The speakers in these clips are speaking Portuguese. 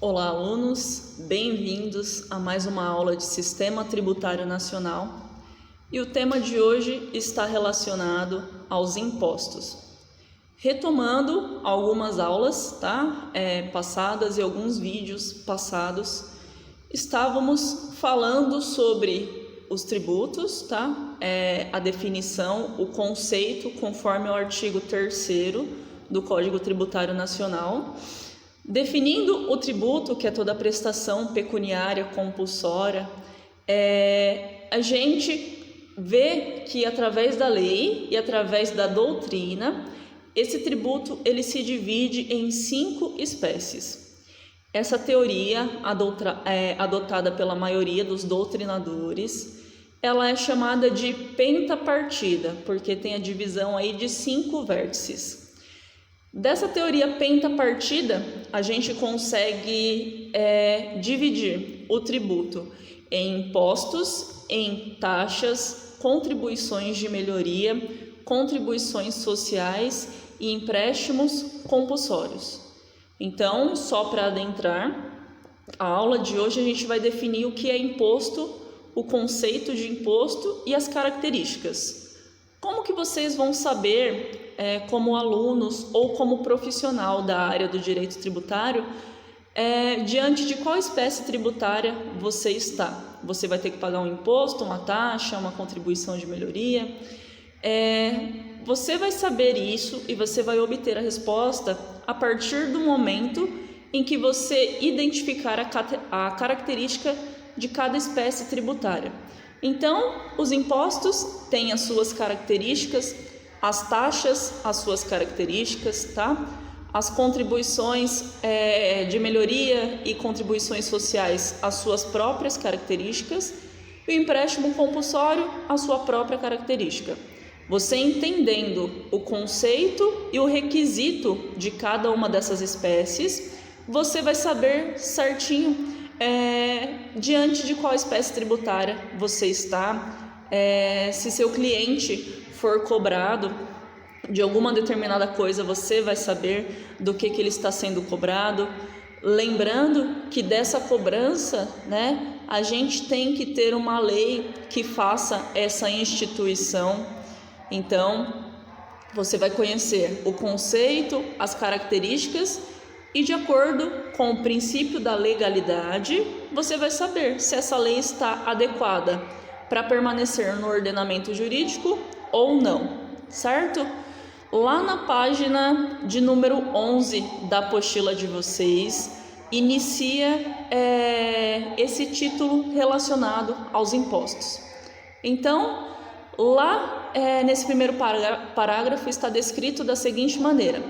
Olá, alunos, bem-vindos a mais uma aula de Sistema Tributário Nacional. E o tema de hoje está relacionado aos impostos. Retomando algumas aulas, passadas e alguns vídeos passados, estávamos falando sobre os tributos, a definição, o conceito, conforme o artigo 3º do Código Tributário Nacional. Definindo o tributo, que é toda a prestação pecuniária compulsória, a gente vê que através da lei e através da doutrina, esse tributo ele se divide em 5 espécies. Essa teoria, adotada pela maioria dos doutrinadores, ela é chamada de pentapartida, porque tem a divisão aí de 5 vértices. Dessa teoria pentapartida, a gente consegue dividir o tributo em impostos, em taxas, contribuições de melhoria, contribuições sociais e empréstimos compulsórios. Então, só para adentrar a aula de hoje, a gente vai definir o que é imposto, o conceito de imposto e as características. Como que vocês vão saber, como alunos ou como profissional da área do direito tributário, diante de qual espécie tributária você está? Você vai ter que pagar um imposto, uma taxa, uma contribuição de melhoria? Você vai saber isso e você vai obter a resposta a partir do momento em que você identificar a característica de cada espécie tributária. Então, os impostos têm as suas características, as taxas, as suas características, As contribuições de melhoria e contribuições sociais, as suas próprias características, e o empréstimo compulsório, a sua própria característica. Você entendendo o conceito e o requisito de cada uma dessas espécies, você vai saber certinho diante de qual espécie tributária você está, se seu cliente for cobrado de alguma determinada coisa, você vai saber do que ele está sendo cobrado. Lembrando que dessa cobrança, a gente tem que ter uma lei que faça essa instituição. Então, você vai conhecer o conceito, as características e, de acordo com o princípio da legalidade, você vai saber se essa lei está adequada para permanecer no ordenamento jurídico ou não, certo? Lá na página de número 11 da apostila de vocês, inicia esse título relacionado aos impostos. Então, lá nesse primeiro parágrafo está descrito da seguinte maneira: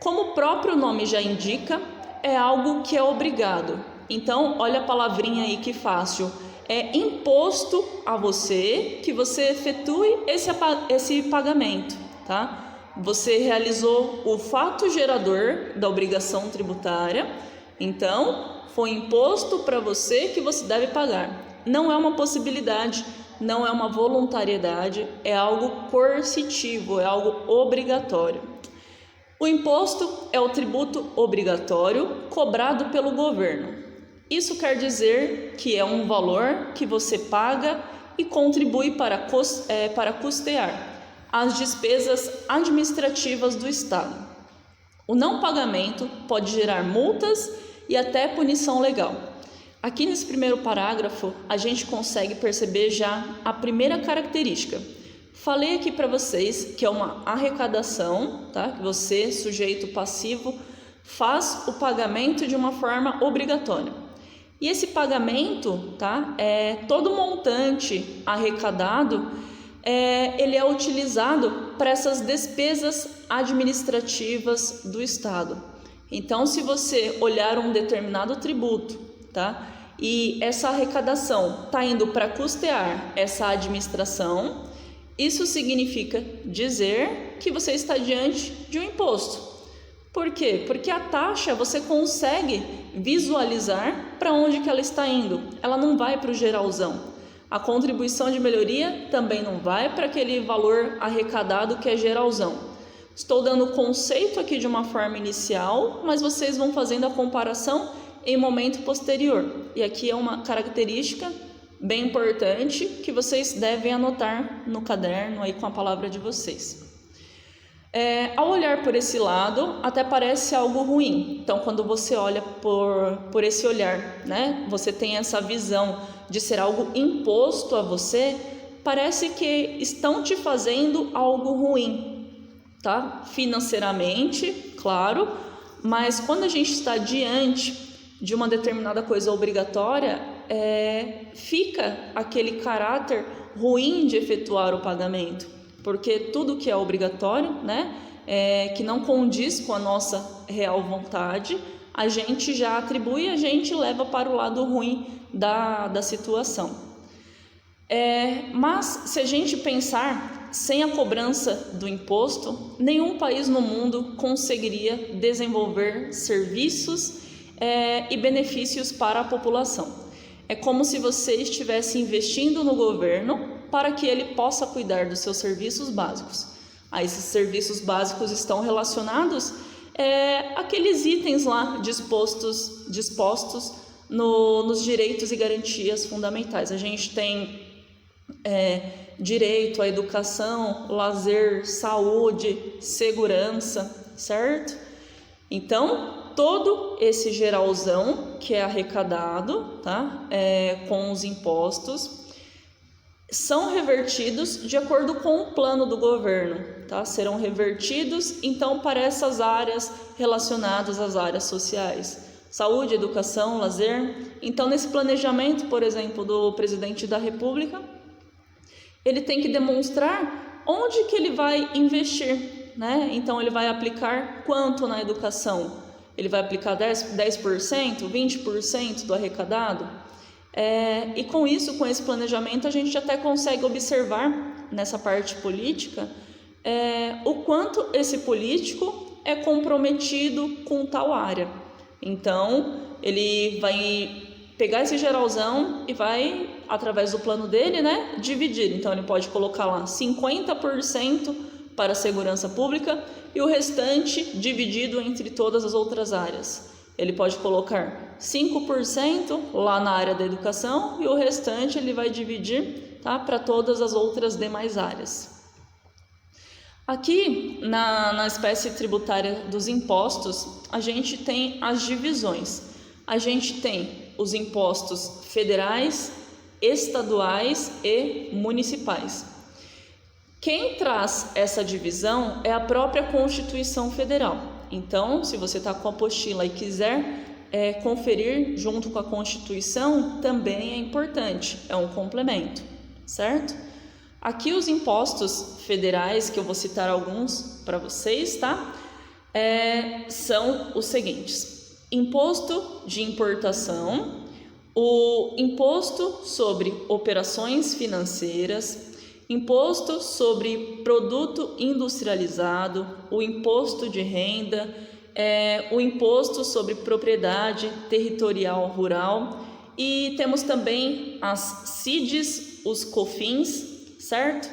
como o próprio nome já indica, é algo que é obrigado. Então, olha a palavrinha aí que fácil. É imposto a você que você efetue esse pagamento, Você realizou o fato gerador da obrigação tributária, então foi imposto para você que você deve pagar. Não é uma possibilidade, não é uma voluntariedade, é algo coercitivo, é algo obrigatório. O imposto é o tributo obrigatório cobrado pelo governo. Isso quer dizer que é um valor que você paga e contribui para custear as despesas administrativas do Estado. O não pagamento pode gerar multas e até punição legal. Aqui nesse primeiro parágrafo, a gente consegue perceber já a primeira característica. Falei aqui para vocês que é uma arrecadação, que você, sujeito passivo, faz o pagamento de uma forma obrigatória. E esse pagamento, todo montante arrecadado, ele é utilizado para essas despesas administrativas do Estado. Então, se você olhar um determinado tributo, e essa arrecadação está indo para custear essa administração, isso significa dizer que você está diante de um imposto. Por quê? Porque a taxa você consegue visualizar para onde que ela está indo. Ela não vai para o geralzão. A contribuição de melhoria também não vai para aquele valor arrecadado que é geralzão. Estou dando o conceito aqui de uma forma inicial, mas vocês vão fazendo a comparação em momento posterior. E aqui é uma característica bem importante que vocês devem anotar no caderno aí com a palavra de vocês. Ao olhar por esse lado, até parece algo ruim. Então, quando você olha por esse olhar, né, você tem essa visão de ser algo imposto a você, parece que estão te fazendo algo ruim, tá? Financeiramente, claro, mas quando a gente está diante de uma determinada coisa obrigatória, fica aquele caráter ruim de efetuar o pagamento, porque tudo que é obrigatório, né, que não condiz com a nossa real vontade, a gente já atribui, a gente leva para o lado ruim da situação. Mas se a gente pensar, sem a cobrança do imposto, nenhum país no mundo conseguiria desenvolver serviços e benefícios para a população. É como se você estivesse investindo no governo para que ele possa cuidar dos seus serviços básicos. Esses serviços básicos estão relacionados àqueles itens lá dispostos nos direitos e garantias fundamentais. A gente tem direito à educação, lazer, saúde, segurança, certo? Então, todo esse geralzão que é arrecadado, tá? Com os impostos, são revertidos de acordo com o plano do governo, tá? Serão revertidos, então, para essas áreas relacionadas às áreas sociais. Saúde, educação, lazer. Então, nesse planejamento, por exemplo, do presidente da República, ele tem que demonstrar onde que ele vai investir, né? Então, ele vai aplicar quanto na educação? Ele vai aplicar 10%, 20% do arrecadado? E com isso, com esse planejamento, a gente até consegue observar nessa parte política o quanto esse político é comprometido com tal área. Então, ele vai pegar esse geralzão e vai, através do plano dele, né, dividir. Então, ele pode colocar lá 50% para a segurança pública e o restante dividido entre todas as outras áreas. Ele pode colocar 5% lá na área da educação e o restante ele vai dividir, tá, para todas as outras demais áreas. Aqui, na espécie tributária dos impostos, a gente tem as divisões. A gente tem os impostos federais, estaduais e municipais. Quem traz essa divisão é a própria Constituição Federal. Então, se você está com a apostila e quiser conferir junto com a Constituição, também é importante, é um complemento, certo? Aqui os impostos federais, que eu vou citar alguns para vocês, tá? São os seguintes: imposto de importação, o imposto sobre operações financeiras, imposto sobre produto industrializado, o imposto de renda, o imposto sobre propriedade territorial rural, e temos também as CIDs, os COFINS, certo?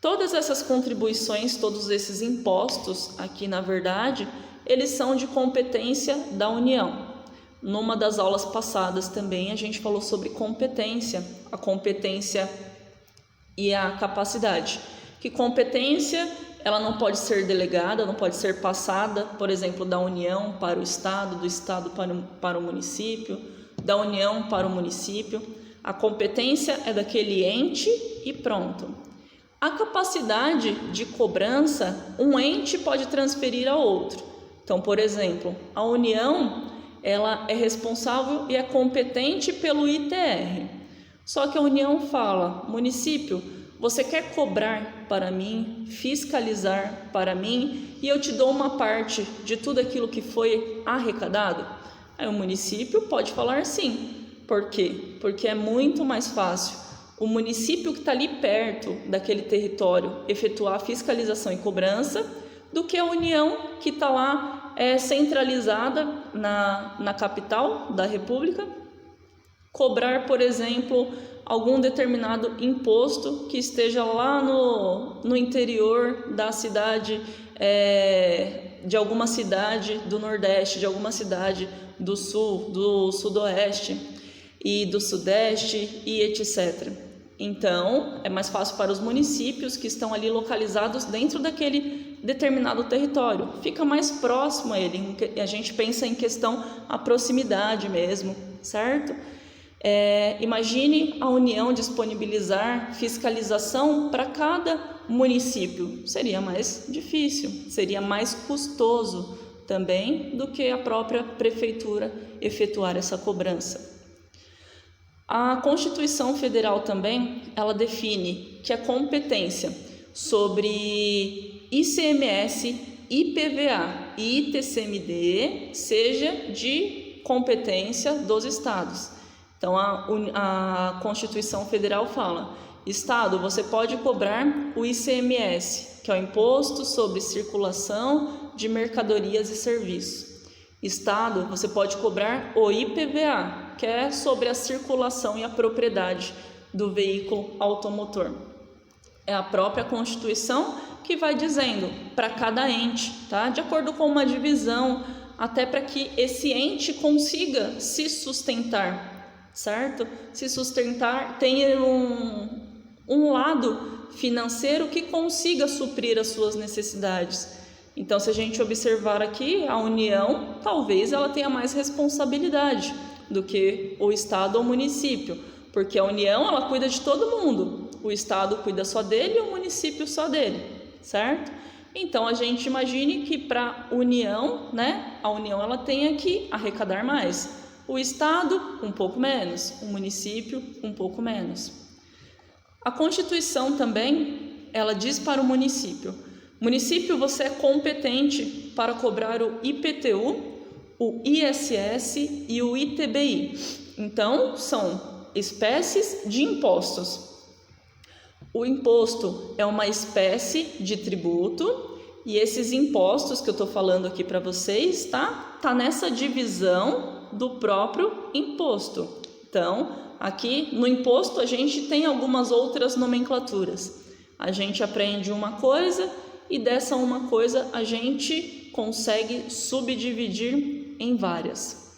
Todas essas contribuições, todos esses impostos aqui, na verdade, eles são de competência da União. Numa das aulas passadas também a gente falou sobre competência, a competência e a capacidade. Que competência, ela não pode ser delegada, não pode ser passada, por exemplo, da União para o Estado, do Estado para o município, da União para o município. A competência é daquele ente e pronto. A capacidade de cobrança, um ente pode transferir a outro. Então, por exemplo, a União, ela é responsável e é competente pelo ITR. Só que a União fala: município, você quer cobrar para mim, fiscalizar para mim, e eu te dou uma parte de tudo aquilo que foi arrecadado? Aí o município pode falar sim. Por quê? Porque é muito mais fácil o município que está ali perto daquele território efetuar a fiscalização e cobrança do que a União que está lá centralizada na capital da República, cobrar, por exemplo, algum determinado imposto que esteja lá no interior da cidade, de alguma cidade do Nordeste, de alguma cidade do Sul, do Sudoeste e do Sudeste e etc. Então, é mais fácil para os municípios que estão ali localizados dentro daquele determinado território. Fica mais próximo a ele. A gente pensa em questão a proximidade mesmo, certo? Imagine a União disponibilizar fiscalização para cada município. Seria mais difícil, seria mais custoso também do que a própria prefeitura efetuar essa cobrança. A Constituição Federal também, ela define que a competência sobre ICMS, IPVA e ITCMD seja de competência dos estados. Então, a Constituição Federal fala: Estado, você pode cobrar o ICMS, que é o Imposto sobre Circulação de Mercadorias e Serviços. Estado, você pode cobrar o IPVA, que é sobre a circulação e a propriedade do veículo automotor. É a própria Constituição que vai dizendo para cada ente, tá? De acordo com uma divisão, até para que esse ente consiga se sustentar, certo? Se sustentar, tenha um lado financeiro que consiga suprir as suas necessidades. Então, se a gente observar aqui, a União, talvez ela tenha mais responsabilidade do que o Estado ou o município, porque a União, ela cuida de todo mundo, o Estado cuida só dele e o município só dele, certo? Então, a gente imagine que para a União, né, a União ela tenha que arrecadar mais, o Estado um pouco menos, o município um pouco menos. A Constituição também, ela diz para o município: município, você é competente para cobrar o IPTU, o ISS e o ITBI. Então, são espécies de impostos. O imposto é uma espécie de tributo e esses impostos que eu estou falando aqui para vocês, tá nessa divisão do próprio imposto. Então, aqui no imposto a gente tem algumas outras nomenclaturas. A gente aprende uma coisa e dessa uma coisa a gente consegue subdividir em várias.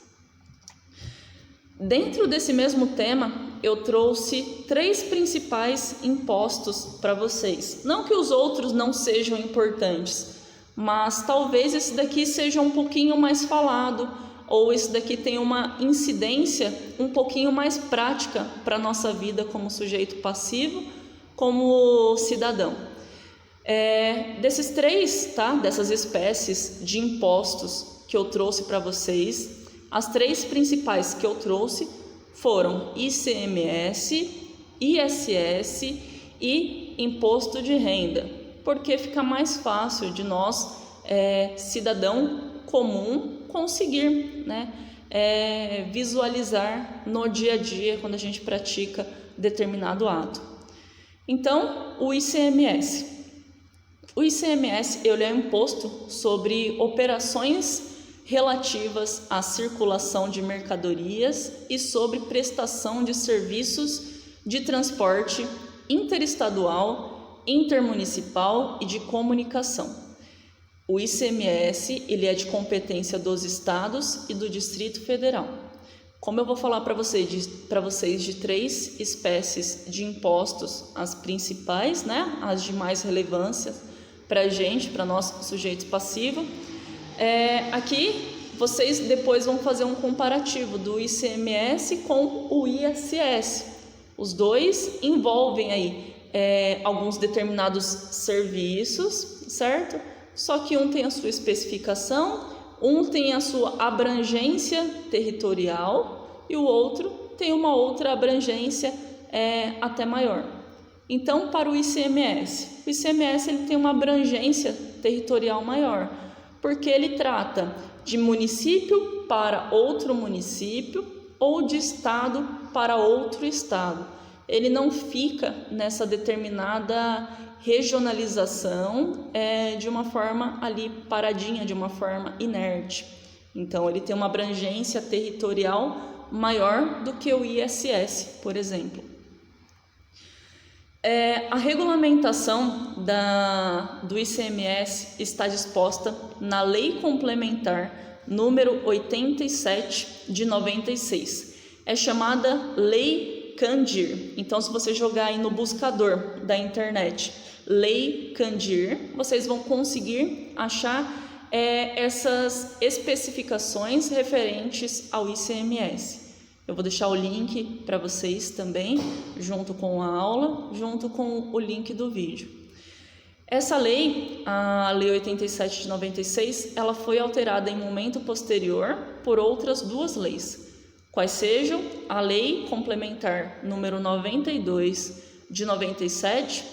Dentro desse mesmo tema, eu trouxe 3 principais impostos para vocês. Não que os outros não sejam importantes, mas talvez esse daqui seja um pouquinho mais falado, ou esse daqui tem uma incidência um pouquinho mais prática para a nossa vida como sujeito passivo, como cidadão. Desses 3, dessas espécies de impostos que eu trouxe para vocês, as 3 principais que eu trouxe foram ICMS, ISS e Imposto de Renda, porque fica mais fácil de nós, cidadão comum, conseguir, visualizar no dia a dia quando a gente pratica determinado ato. Então, o ICMS. O ICMS, ele é um imposto sobre operações relativas à circulação de mercadorias e sobre prestação de serviços de transporte interestadual, intermunicipal e de comunicação. O ICMS, ele é de competência dos estados e do Distrito Federal. Como eu vou falar para vocês de 3 espécies de impostos, as principais, as de mais relevância para a gente, para nós sujeitos passivos, aqui vocês depois vão fazer um comparativo do ICMS com o ISS. Os dois envolvem aí alguns determinados serviços, certo? Só que um tem a sua especificação, um tem a sua abrangência territorial e o outro tem uma outra abrangência até maior. Então, para o ICMS ele tem uma abrangência territorial maior, porque ele trata de município para outro município ou de estado para outro estado. Ele não fica nessa determinada regionalização de uma forma ali paradinha, de uma forma inerte. Então, ele tem uma abrangência territorial maior do que o ISS, por exemplo. A regulamentação do ICMS está disposta na Lei Complementar número 87 de 96. É chamada Lei Candir. Então, se você jogar aí no buscador da internet Lei Candir, vocês vão conseguir achar essas especificações referentes ao ICMS. Eu vou deixar o link para vocês também, junto com a aula, junto com o link do vídeo. Essa lei, a Lei 87 de 96, ela foi alterada em momento posterior por outras duas leis, quais sejam a Lei Complementar número 92 de 97,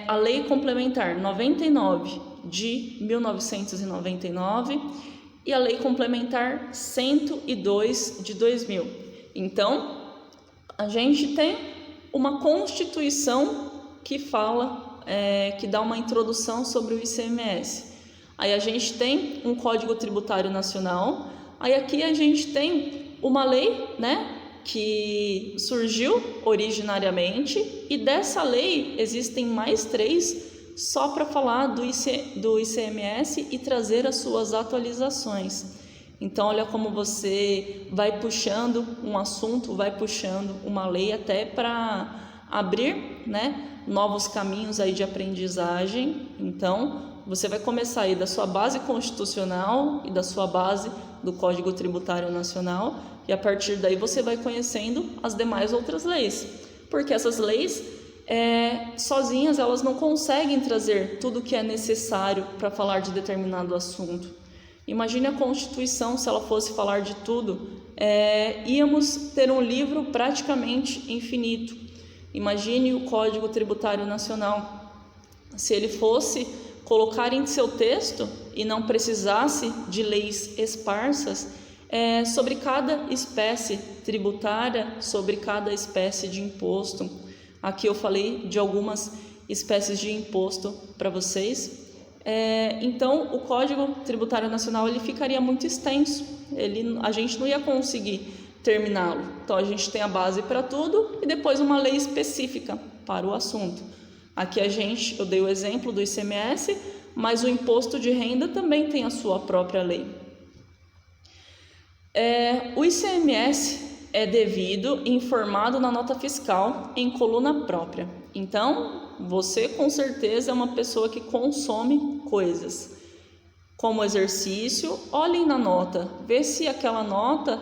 a Lei Complementar 99 de 1999 e a Lei Complementar 102 de 2000. Então, a gente tem uma Constituição que fala, que dá uma introdução sobre o ICMS. Aí a gente tem um Código Tributário Nacional, aí aqui a gente tem uma lei, né, que surgiu originariamente, e dessa lei existem mais 3 só para falar do ICMS e trazer as suas atualizações. Então, olha como você vai puxando um assunto, vai puxando uma lei até para abrir, né, novos caminhos aí de aprendizagem. Então, você vai começar aí da sua base constitucional e da sua base do Código Tributário Nacional, e a partir daí você vai conhecendo as demais outras leis, porque essas leis sozinhas elas não conseguem trazer tudo o que é necessário para falar de determinado assunto. Imagine a Constituição, se ela fosse falar de tudo, íamos ter um livro praticamente infinito. Imagine o Código Tributário Nacional, se ele fosse colocar em seu texto e não precisasse de leis esparsas sobre cada espécie tributária, sobre cada espécie de imposto. Aqui eu falei de algumas espécies de imposto para vocês. Então, o Código Tributário Nacional ele ficaria muito extenso, a gente não ia conseguir terminá-lo. Então, a gente tem a base para tudo e depois uma lei específica para o assunto. Aqui eu dei o exemplo do ICMS, mas o imposto de renda também tem a sua própria lei. O ICMS é devido e informado na nota fiscal em coluna própria. Então, você com certeza é uma pessoa que consome coisas. Como exercício, olhem na nota, vê se aquela nota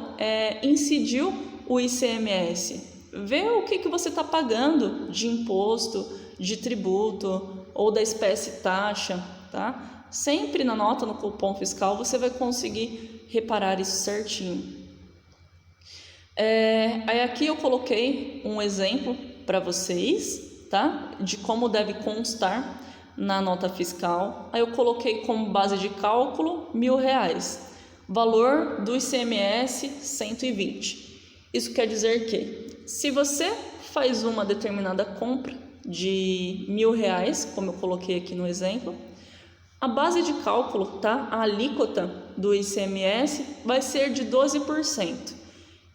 incidiu o ICMS. Vê o que você está pagando de imposto, de tributo ou da espécie taxa, tá? Sempre na nota, no cupom fiscal, você vai conseguir reparar isso certinho. Aí aqui eu coloquei um exemplo para vocês, tá? De como deve constar na nota fiscal. Aí eu coloquei como base de cálculo R$1.000, valor do ICMS 120. Isso quer dizer que se você faz uma determinada compra de R$1.000, como eu coloquei aqui no exemplo, a base de cálculo, tá? A alíquota do ICMS vai ser de 12%.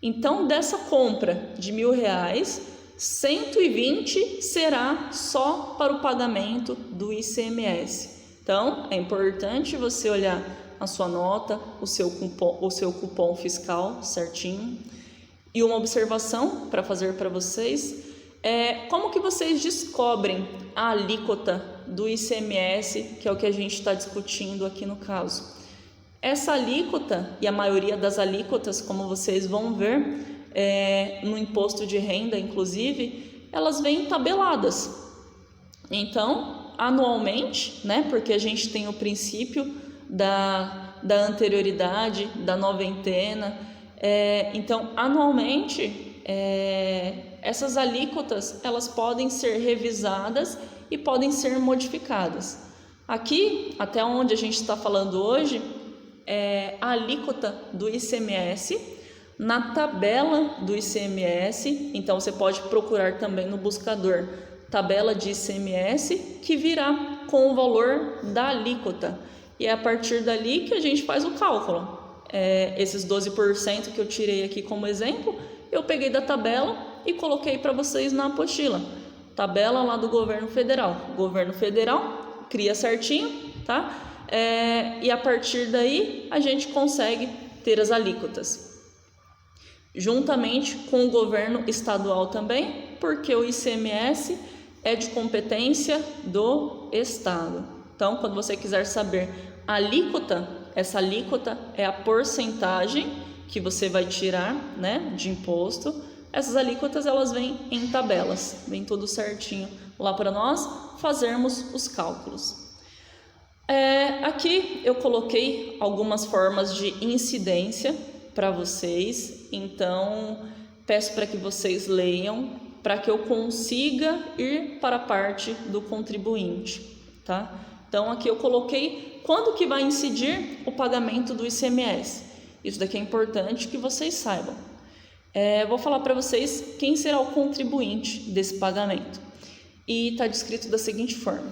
Então, dessa compra de R$1.000, 120 será só para o pagamento do ICMS. Então, é importante você olhar a sua nota, o seu cupom fiscal certinho. E uma observação para fazer para vocês como que vocês descobrem a alíquota do ICMS, que é o que a gente está discutindo aqui no caso. Essa alíquota, e a maioria das alíquotas, como vocês vão ver, no imposto de renda, inclusive, elas vêm tabeladas. Então, anualmente, né, porque a gente tem o princípio da anterioridade, da noventena, então, anualmente, essas alíquotas, elas podem ser revisadas e podem ser modificadas. Aqui, até onde a gente está falando hoje, a alíquota do ICMS na tabela do ICMS. Então você pode procurar também no buscador tabela de ICMS, que virá com o valor da alíquota, e é a partir dali que a gente faz o cálculo. Esses 12% que eu tirei aqui como exemplo, eu peguei da tabela e coloquei para vocês na apostila. tabela lá do governo federal. O governo federal cria certinho, tá? E a partir daí a gente consegue ter as alíquotas. Juntamente com o governo estadual também, porque o ICMS é de competência do estado. Então, quando você quiser saber a alíquota, essa alíquota é a porcentagem que você vai tirar, né, de imposto. Essas alíquotas, elas vêm em tabelas, vem tudo certinho lá para nós fazermos os cálculos. Aqui eu coloquei algumas formas de incidência para vocês, então peço para que vocês leiam, para que eu consiga ir para a parte do contribuinte, tá? Então aqui eu coloquei quando que vai incidir o pagamento do ICMS. Isso daqui é importante que vocês saibam. Vou falar para vocês quem será o contribuinte desse pagamento. E está descrito da seguinte forma: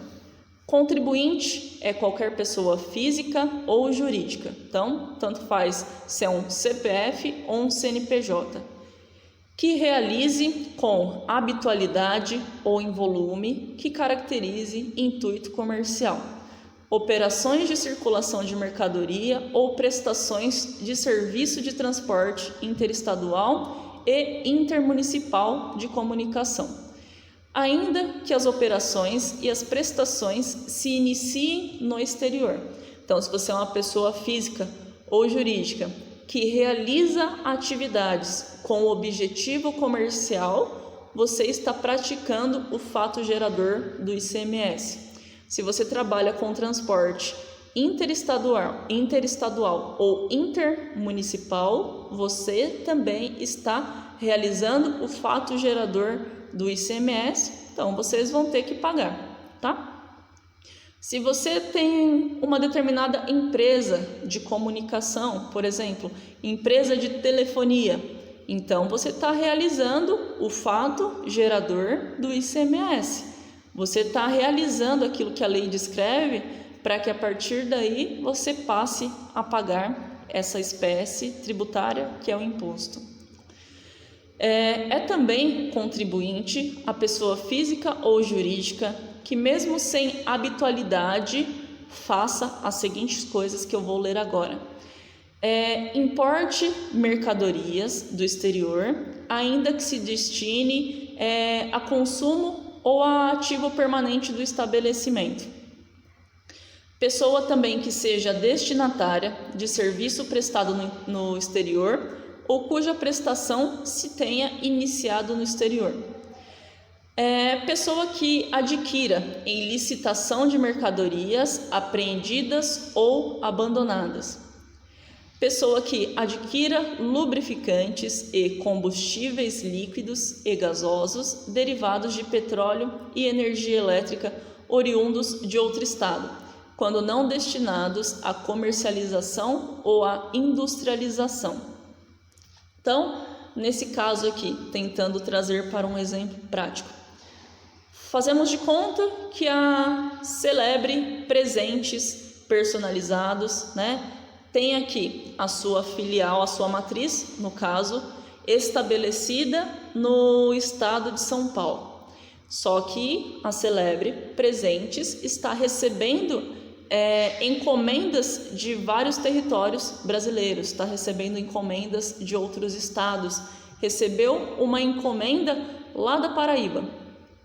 contribuinte é qualquer pessoa física ou jurídica. Então, tanto faz se é um CPF ou um CNPJ, que realize com habitualidade ou em volume que caracterize intuito comercial, operações de circulação de mercadoria ou prestações de serviço de transporte interestadual e intermunicipal de comunicação, ainda que as operações e as prestações se iniciem no exterior. Então, se você é uma pessoa física ou jurídica que realiza atividades com objetivo comercial, você está praticando o fato gerador do ICMS. Se você trabalha com transporte interestadual ou intermunicipal, você também está realizando o fato gerador do ICMS, então vocês vão ter que pagar, tá? Se você tem uma determinada empresa de comunicação, por exemplo, empresa de telefonia, então você está realizando o fato gerador do ICMS. Você está realizando aquilo que a lei descreve para que a partir daí você passe a pagar essa espécie tributária que é o imposto. Também contribuinte a pessoa física ou jurídica que mesmo sem habitualidade faça as seguintes coisas que eu vou ler agora. Importe mercadorias do exterior, ainda que se destine a consumo ou a ativo permanente do estabelecimento. Pessoa também que seja destinatária de serviço prestado no exterior ou cuja prestação se tenha iniciado no exterior. Pessoa que adquira em licitação de mercadorias apreendidas ou abandonadas. Pessoa que adquira lubrificantes e combustíveis líquidos e gasosos derivados de petróleo e energia elétrica oriundos de outro estado, quando não destinados à comercialização ou à industrialização. Então, nesse caso aqui, tentando trazer para um exemplo prático, fazemos de conta que a Celebre Presentes Personalizados, tem aqui a sua filial, a sua matriz, no caso, estabelecida no estado de São Paulo. Só que a Celebre Presentes está recebendo encomendas de vários territórios brasileiros, está recebendo encomendas de outros estados, recebeu uma encomenda lá da Paraíba.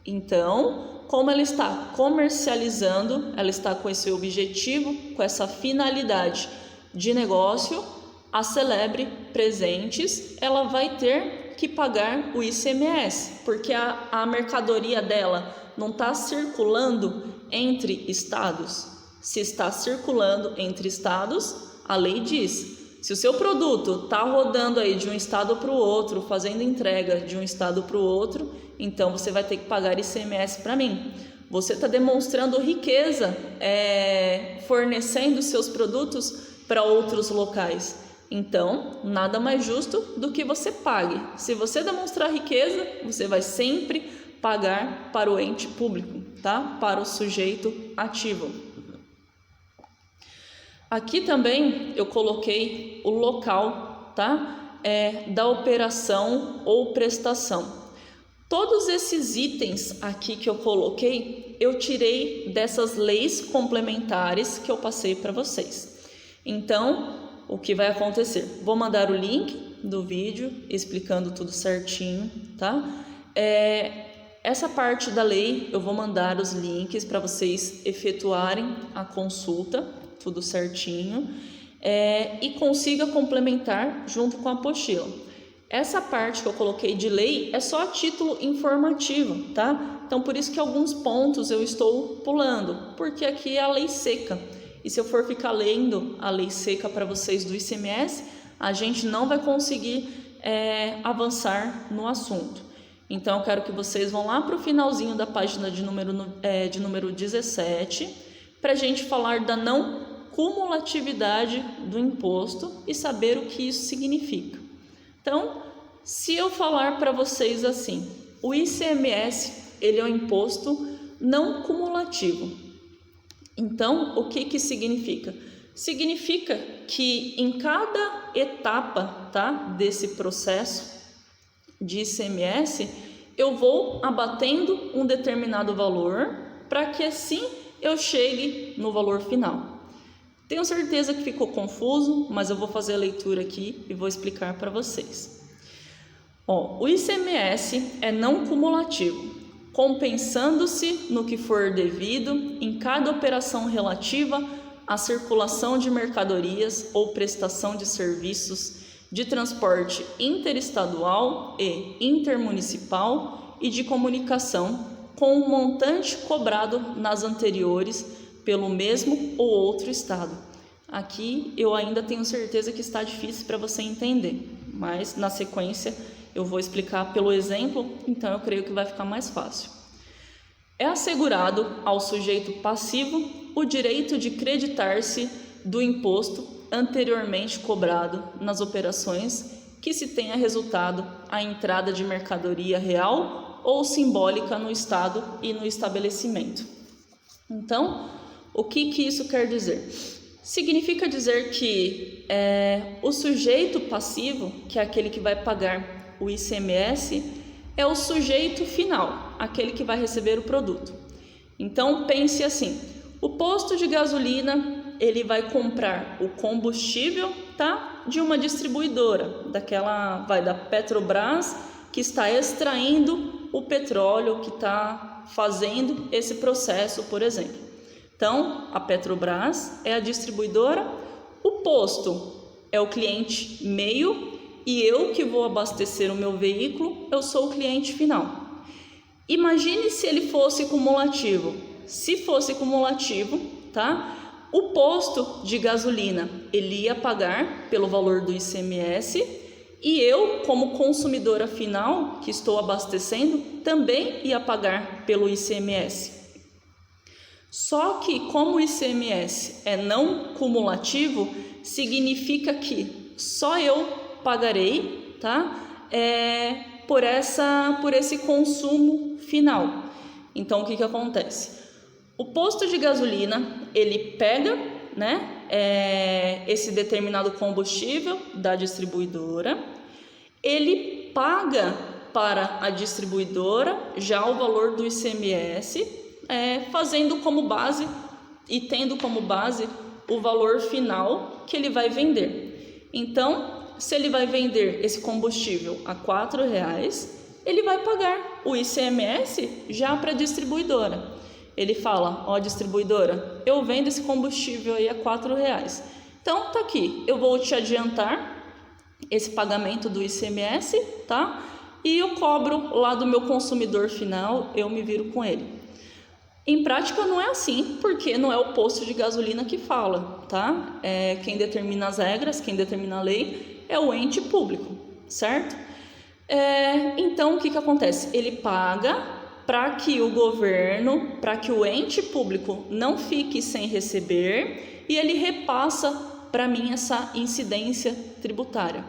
Então, como ela está comercializando, ela está com esse objetivo, com essa finalidade de negócio, a Celebre Presentes, ela vai ter que pagar o ICMS, porque a mercadoria dela não está circulando entre estados. Se está circulando entre estados, a lei diz, se o seu produto está rodando aí de um estado para o outro, fazendo entrega de um estado para o outro, então você vai ter que pagar ICMS para mim. Você está demonstrando riqueza, fornecendo seus produtos para outros locais. Então, nada mais justo do que você pague. Se você demonstrar riqueza, você vai sempre pagar para o ente público, tá? Para o sujeito ativo. Aqui também eu coloquei o local, tá? Da operação ou prestação. Todos esses itens aqui que eu coloquei, eu tirei dessas leis complementares que eu passei para vocês. Então, o que vai acontecer? Vou mandar o link do vídeo explicando tudo certinho, tá? Essa parte da lei eu vou mandar os links para vocês efetuarem a consulta, tudo certinho, e consiga complementar junto com a apostila. Essa parte que eu coloquei de lei é só a título informativo, tá? Então, por isso que alguns pontos eu estou pulando, porque aqui é a lei seca. E se eu for ficar lendo a lei seca para vocês do ICMS, a gente não vai conseguir avançar no assunto. Então, eu quero que vocês vão lá para o finalzinho da página de número 17, para a gente falar da não cumulatividade do imposto e saber o que isso significa. Então, se eu falar para vocês assim, o ICMS, ele é um imposto não cumulativo. Então, o que significa? Significa que em cada etapa, tá, desse processo de ICMS, eu vou abatendo um determinado valor para que assim eu chegue no valor final. Tenho certeza que ficou confuso, mas eu vou fazer a leitura aqui e vou explicar para vocês. O ICMS é não cumulativo, compensando-se no que for devido em cada operação relativa à circulação de mercadorias ou prestação de serviços de transporte interestadual e intermunicipal e de comunicação com o montante cobrado nas anteriores pelo mesmo ou outro estado. Aqui eu ainda tenho certeza que está difícil para você entender, mas na sequência eu vou explicar pelo exemplo, então eu creio que vai ficar mais fácil. É assegurado ao sujeito passivo o direito de creditar-se do imposto anteriormente cobrado nas operações que se tenha resultado a entrada de mercadoria real ou simbólica no estado e no estabelecimento. Então, o que isso quer dizer? Significa dizer que o sujeito passivo, que é aquele que vai pagar o ICMS, é o sujeito final, aquele que vai receber o produto. Então, pense assim, o posto de gasolina, ele vai comprar o combustível, tá, de uma distribuidora, da Petrobras, que está extraindo o petróleo, que está fazendo esse processo, por exemplo. Então, a Petrobras é a distribuidora, o posto é o cliente meio e eu que vou abastecer o meu veículo, eu sou o cliente final. Imagine se ele fosse cumulativo. Se fosse cumulativo, tá? O posto de gasolina, ele ia pagar pelo valor do ICMS e eu, como consumidora final, que estou abastecendo, também ia pagar pelo ICMS. Só que, como o ICMS é não cumulativo, significa que só eu pagarei, tá? Por esse consumo final. Então, o que acontece? O posto de gasolina, ele pega, né, esse determinado combustível da distribuidora, ele paga para a distribuidora já o valor do ICMS, fazendo como base e tendo como base o valor final que ele vai vender. Então, se ele vai vender esse combustível a R$4, ele vai pagar o ICMS já para a distribuidora. Ele fala, ó, distribuidora, eu vendo esse combustível aí a R$4. Então, tá aqui, eu vou te adiantar esse pagamento do ICMS, tá? E eu cobro lá do meu consumidor final, eu me viro com ele. Em prática não é assim, porque não é o posto de gasolina que fala, tá? Quem determina as regras, quem determina a lei é o ente público, certo? Então, o que acontece? Ele paga para que o governo, para que o ente público não fique sem receber e ele repassa para mim essa incidência tributária.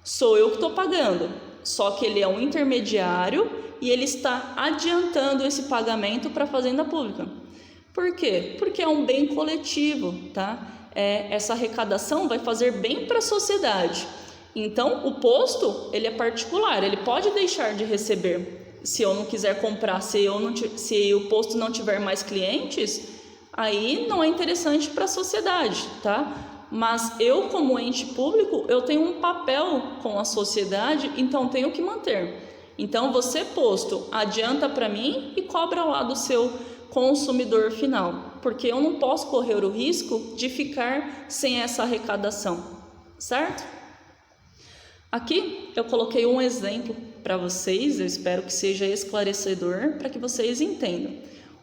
Sou eu que estou pagando, só que ele é um intermediário e ele está adiantando esse pagamento para a Fazenda Pública. Por quê? Porque é um bem coletivo, tá? Essa arrecadação vai fazer bem para a sociedade. Então, o posto, ele é particular, ele pode deixar de receber se eu não quiser comprar, se o posto não tiver mais clientes, aí não é interessante para a sociedade, tá? Mas eu, como ente público, eu tenho um papel com a sociedade, então tenho que manter. Então, você, posto, adianta para mim e cobra lá do seu consumidor final, porque eu não posso correr o risco de ficar sem essa arrecadação, certo? Aqui eu coloquei um exemplo para vocês, eu espero que seja esclarecedor para que vocês entendam.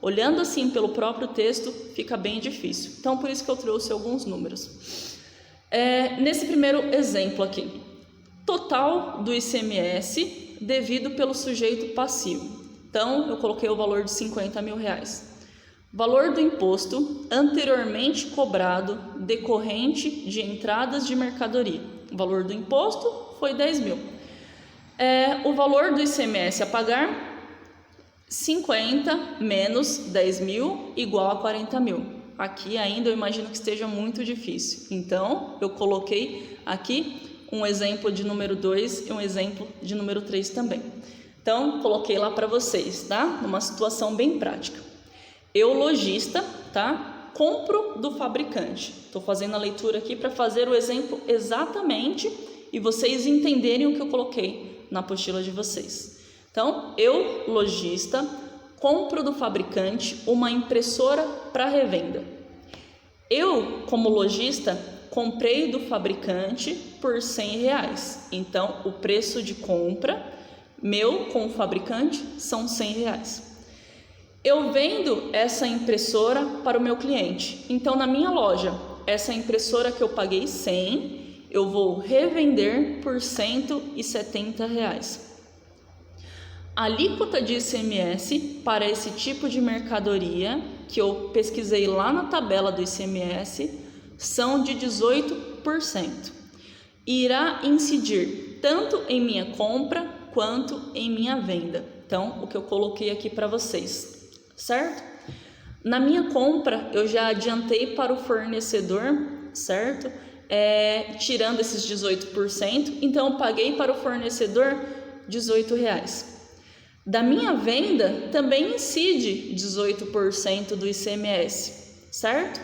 Olhando assim pelo próprio texto, fica bem difícil. Então, por isso que eu trouxe alguns números. Nesse primeiro exemplo aqui, total do ICMS devido pelo sujeito passivo. Então, eu coloquei o valor de R$50 mil. Valor do imposto anteriormente cobrado decorrente de entradas de mercadoria. O valor do imposto foi 10 mil. O valor do ICMS a pagar, 50 menos 10 mil igual a 40 mil. Aqui ainda eu imagino que esteja muito difícil. Então, eu coloquei aqui um exemplo de número 2 e um exemplo de número 3 também. Então, coloquei lá para vocês, tá? Numa situação bem prática. Eu, lojista, tá? Compro do fabricante. Estou fazendo a leitura aqui para fazer o exemplo exatamente e vocês entenderem o que eu coloquei na apostila de vocês. Então, eu, lojista, compro do fabricante uma impressora para revenda. Eu, como lojista, comprei do fabricante por R$100. Então, o preço de compra meu com o fabricante são R$100. Eu vendo essa impressora para o meu cliente. Então, na minha loja, essa impressora que eu paguei R$100, eu vou revender por R$170. A alíquota de ICMS para esse tipo de mercadoria, que eu pesquisei lá na tabela do ICMS, são de 18%. Irá incidir tanto em minha compra quanto em minha venda. Então, o que eu coloquei aqui para vocês, certo? Na minha compra, eu já adiantei para o fornecedor, certo? Tirando esses 18%, então eu paguei para o fornecedor R$18. Da minha venda, também incide 18% do ICMS, certo?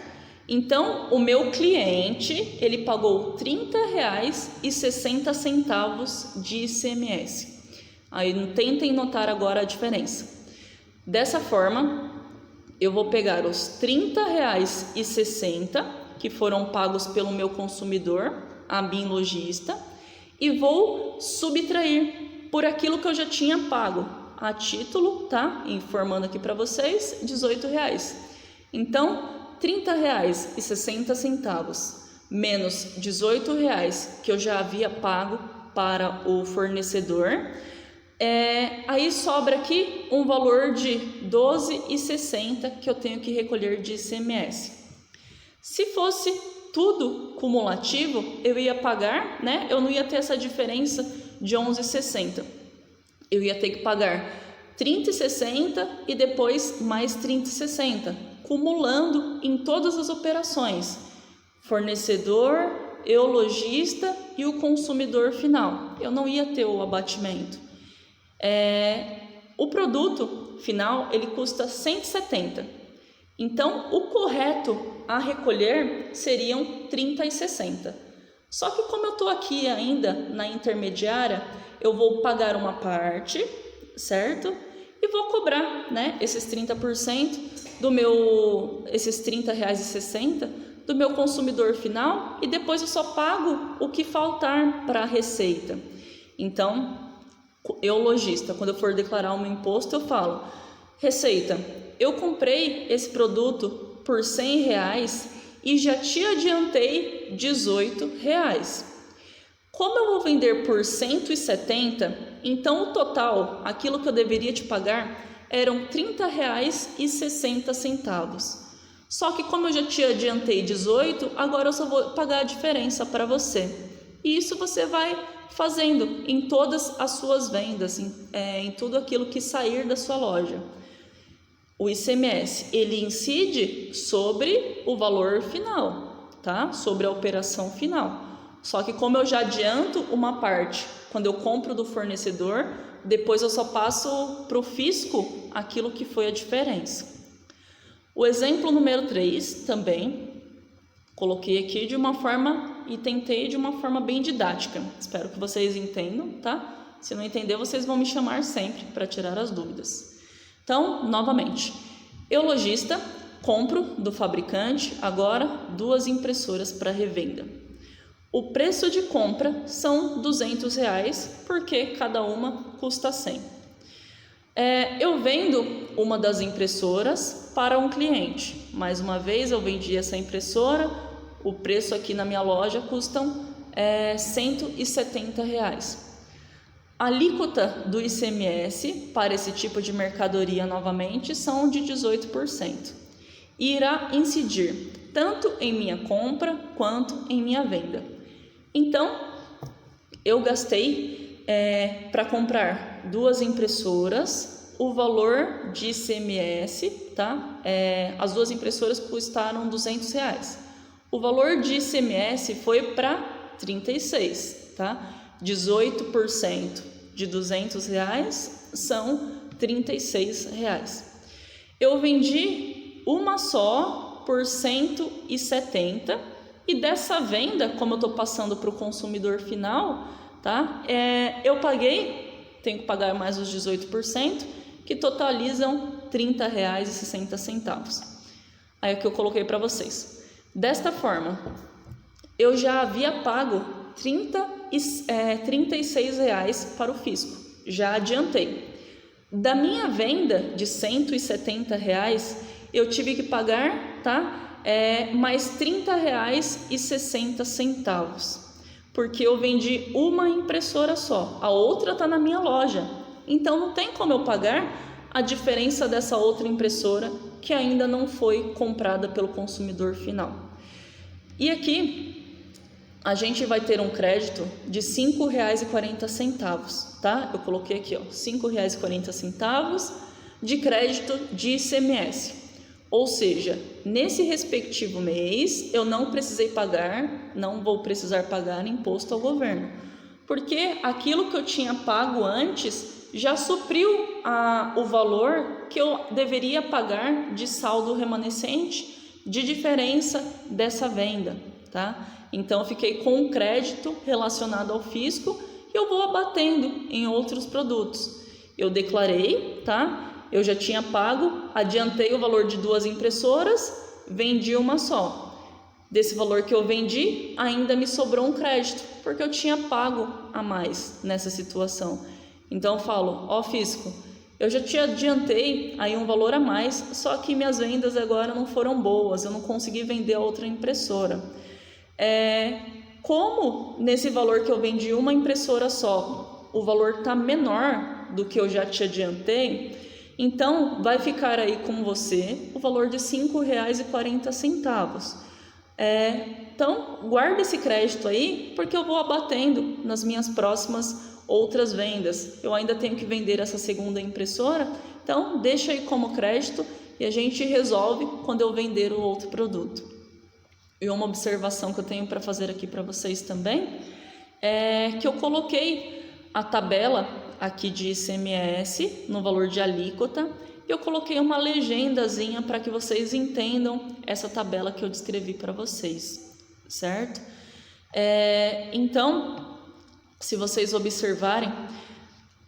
Então, o meu cliente, ele pagou R$30,60 de ICMS. Aí, tentem notar agora a diferença. Dessa forma, eu vou pegar os R$30,60 que foram pagos pelo meu consumidor, a BIM Logista, e vou subtrair por aquilo que eu já tinha pago, a título, tá? Informando aqui para vocês, R$18. Então, R$30,60 menos R$18 que eu já havia pago para o fornecedor, aí sobra aqui um valor de R$12,60 que eu tenho que recolher de ICMS. Se fosse tudo cumulativo, eu ia pagar, né? Eu não ia ter essa diferença de R$11,60. Eu ia ter que pagar R$30,60 e depois mais R$30,60, cumulando em todas as operações. Fornecedor, eu lojista e o consumidor final. Eu não ia ter o abatimento. O produto final, ele custa R$170. Então, o correto a recolher seriam R$30,60. Só que como eu estou aqui ainda na intermediária, eu vou pagar uma parte, certo? E vou cobrar, né, esses 30% esses R$30,60 do meu consumidor final e depois eu só pago o que faltar para a receita. Então, eu lojista, quando eu for declarar o meu imposto, eu falo: Receita, eu comprei esse produto por R$100 e já te adiantei R$18. Como eu vou vender por R$170, então o total, aquilo que eu deveria te pagar, eram R$30,60. Só que como eu já te adiantei 18, agora eu só vou pagar a diferença para você. E isso você vai fazendo em todas as suas vendas, em tudo aquilo que sair da sua loja. O ICMS, ele incide sobre o valor final, tá? Sobre a operação final. Só que como eu já adianto uma parte quando eu compro do fornecedor, depois eu só passo para o fisco aquilo que foi a diferença. O exemplo número 3 também coloquei aqui de uma forma e tentei de uma forma bem didática. Espero que vocês entendam, tá? Se não entender, vocês vão me chamar sempre para tirar as dúvidas. Então, novamente, eu, lojista, compro do fabricante agora 2 impressoras para revenda. O preço de compra são R$200, porque cada uma custa 100. Eu vendo uma das impressoras para um cliente. Mais uma vez, eu vendi essa impressora, o preço aqui na minha loja custam R$170. A alíquota do ICMS para esse tipo de mercadoria, novamente, são de 18%. E irá incidir tanto em minha compra quanto em minha venda. Então, eu gastei para comprar 2 impressoras, o valor de ICMS, tá? As 2 impressoras custaram R$200. O valor de ICMS foi para 36, tá? 18% de R$200 são R$36. Eu vendi uma só por 170 e dessa venda, como eu estou passando para o consumidor final, tá? Eu paguei, tenho que pagar mais os 18%, que totalizam R$30,60. Aí é o que eu coloquei para vocês. Desta forma, eu já havia pago R$36 para o fisco, já adiantei. Da minha venda de R$170, eu tive que pagar, tá? Mais R$30,60, porque eu vendi uma impressora só, a outra está na minha loja, então não tem como eu pagar a diferença dessa outra impressora que ainda não foi comprada pelo consumidor final. E aqui a gente vai ter um crédito de R$5,40, tá? Eu coloquei aqui, ó, R$5,40 de crédito de ICMS. Ou seja, nesse respectivo mês, eu não vou precisar pagar imposto ao governo, porque aquilo que eu tinha pago antes já supriu o valor que eu deveria pagar de saldo remanescente de diferença dessa venda, tá? Então, eu fiquei com um crédito relacionado ao fisco e eu vou abatendo em outros produtos. Eu declarei, tá? Eu já tinha pago, adiantei o valor de 2 impressoras, vendi uma só. Desse valor que eu vendi, ainda me sobrou um crédito, porque eu tinha pago a mais nessa situação. Então eu falo, ó fisco, eu já te adiantei aí um valor a mais, só que minhas vendas agora não foram boas, eu não consegui vender a outra impressora. Como nesse valor que eu vendi uma impressora só, o valor está menor do que eu já te adiantei, então vai ficar aí com você o valor de R$5,40. Então guarda esse crédito aí, porque eu vou abatendo nas minhas próximas outras vendas. Eu ainda tenho que vender essa segunda impressora, então deixa aí como crédito e a gente resolve quando eu vender o outro produto. E uma observação que eu tenho para fazer aqui para vocês também é que eu coloquei a tabela aqui de ICMS no valor de alíquota e eu coloquei uma legendazinha para que vocês entendam essa tabela que eu descrevi para vocês, certo? Então, se vocês observarem,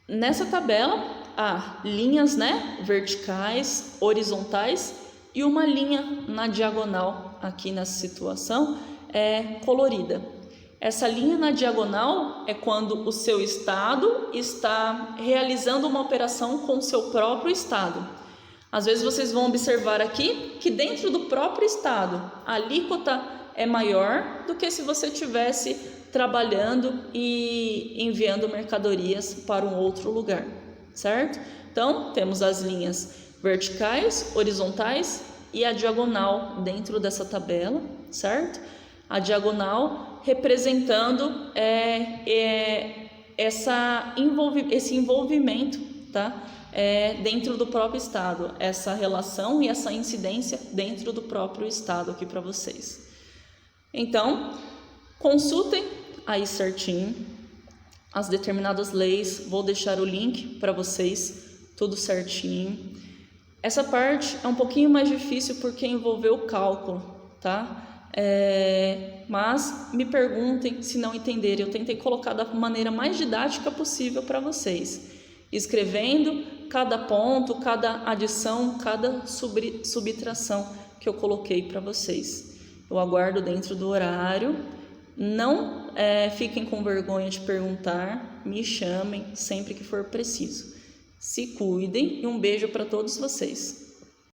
nessa tabela há linhas, né, verticais, horizontais e uma linha na diagonal aqui nessa situação colorida. Essa linha na diagonal é quando o seu estado está realizando uma operação com o seu próprio estado. Às vezes vocês vão observar aqui que dentro do próprio estado a alíquota é maior do que se você estivesse trabalhando e enviando mercadorias para um outro lugar, certo? Então, temos as linhas verticais, horizontais e a diagonal dentro dessa tabela, certo? A diagonal representando esse envolvimento, tá? Dentro do próprio estado, essa relação e essa incidência dentro do próprio estado aqui para vocês. Então, consultem aí certinho as determinadas leis, vou deixar o link para vocês, tudo certinho. Essa parte é um pouquinho mais difícil porque envolveu o cálculo, tá? Mas me perguntem se não entenderem. Eu tentei colocar da maneira mais didática possível para vocês, escrevendo cada ponto, cada adição, cada subtração que eu coloquei para vocês. Eu aguardo dentro do horário. Não fiquem com vergonha de perguntar, me chamem sempre que for preciso. Se cuidem e um beijo para todos vocês.